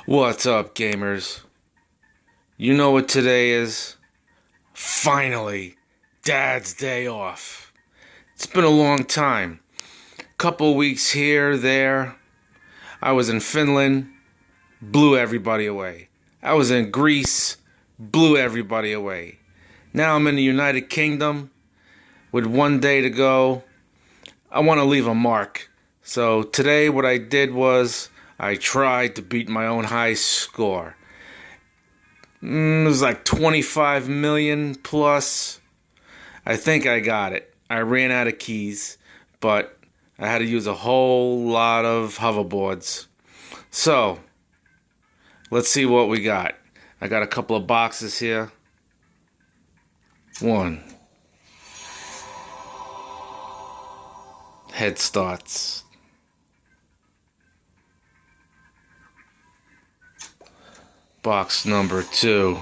What's up, gamers? You know what today is? Finally, Dad's day off. It's been a long time. Couple weeks here, there. I was in Finland, blew everybody away. I was in Greece, blew everybody away. Now I'm in the United Kingdom with one day to go. I want to leave a mark. So today, what I did was I tried to beat my own high score. It was like 25 million plus. I think I got it. I ran out of keys, but I had to use a whole lot of hoverboards. So, let's see what we got. I got a couple of boxes here. One. Head starts. Box number 2.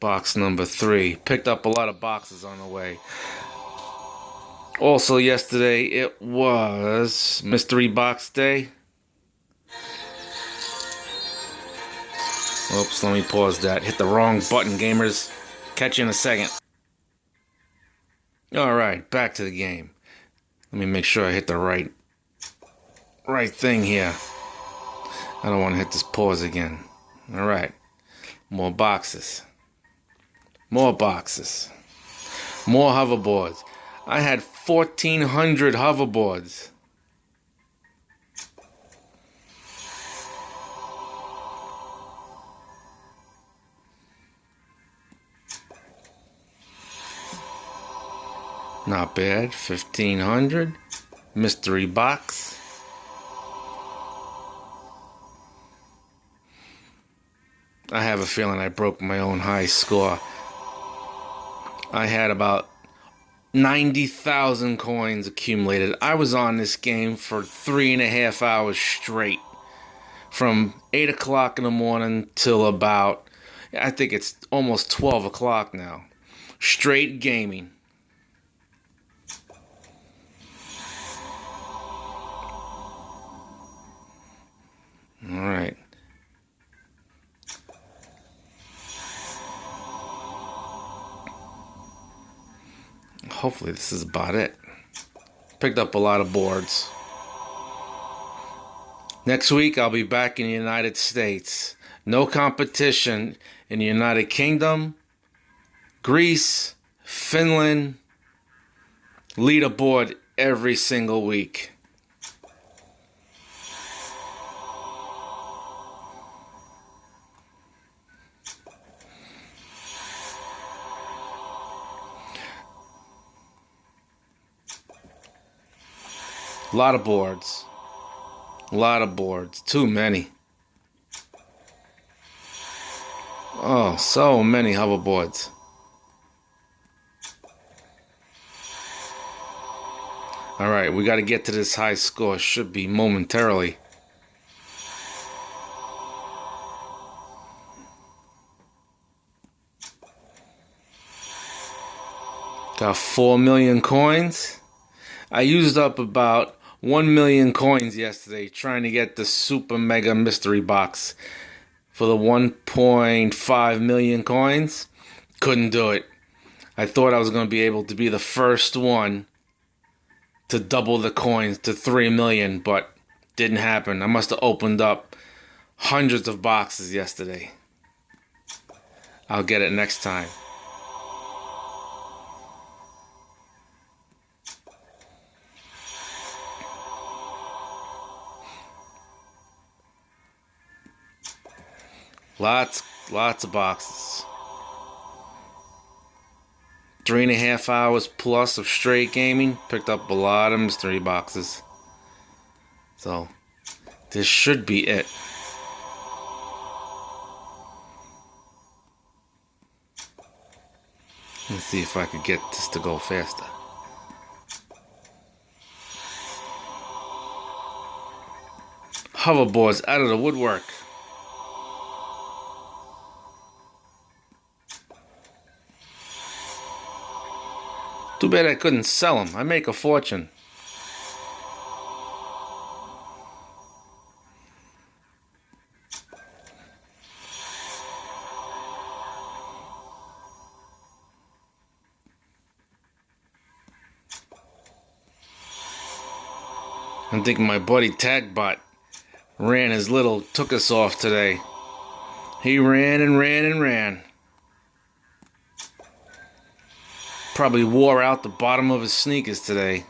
Box number 3. Picked up a lot of boxes on the way. Also yesterday it was Mystery Box Day. Oops, let me pause that. Hit the wrong button, gamers. Catch you in a second. Alright, back to the game. Let me make sure I hit the right thing here. I don't want to hit this pause again. Alright. More boxes. More boxes. More hoverboards. I had 1,400 hoverboards. Not bad. 1,500. Mystery box. I have a feeling I broke my own high score. I had about 90,000 coins accumulated. I was on this game for 3.5 hours straight. From 8 o'clock in the morning till about, I think it's almost 12 o'clock now. Straight gaming. Alright. Hopefully this is about it. Picked up a lot of boards. Next week I'll be back in the United States. No competition in the United Kingdom, Greece, Finland. Leaderboard every single week. A lot of boards. A lot of boards. Too many. Oh, so many hoverboards. Alright, we got to get to this high score. Should be momentarily. Got 4 million coins. I used up about 1 million coins yesterday trying to get the Super Mega Mystery Box for the 1.5 million coins. Couldn't do it. I thought I was going to be able to be the first one to double the coins to 3 million, but didn't happen. I must have opened up hundreds of boxes yesterday. I'll get it next time. Lots of boxes. 3.5 hours plus of straight gaming. Picked up a lot of mystery boxes. So, this should be it. Let's see if I could get this to go faster. Hoverboards out of the woodwork. Too bad I couldn't sell them. I make a fortune. I think my buddy Tagbot ran his little took us off today. He ran and ran and ran. Probably wore out the bottom of his sneakers today.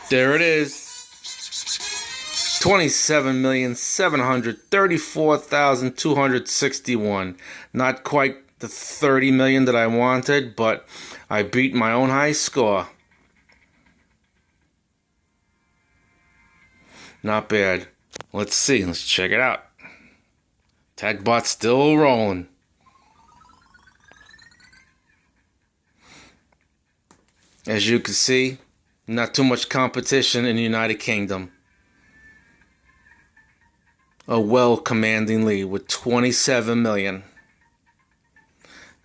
There it is. 27,734,261. Not quite the 30 million that I wanted, but I beat my own high score. Not bad. Let's see. Let's check it out. Tagbot's still rolling. As you can see, not too much competition in the United Kingdom. A well-commanding lead with 27 million.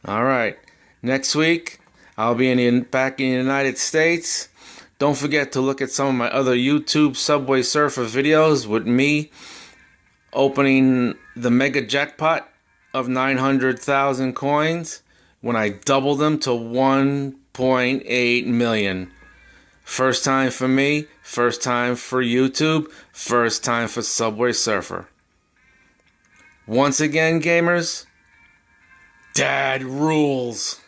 All right. Next week, I'll be back in the United States. Don't forget to look at some of my other YouTube Subway Surfer videos with me opening the mega jackpot of 900,000 coins when I double them to 1.8 million. First time for me, first time for YouTube, first time for Subway Surfer. Once again, gamers, Dad rules.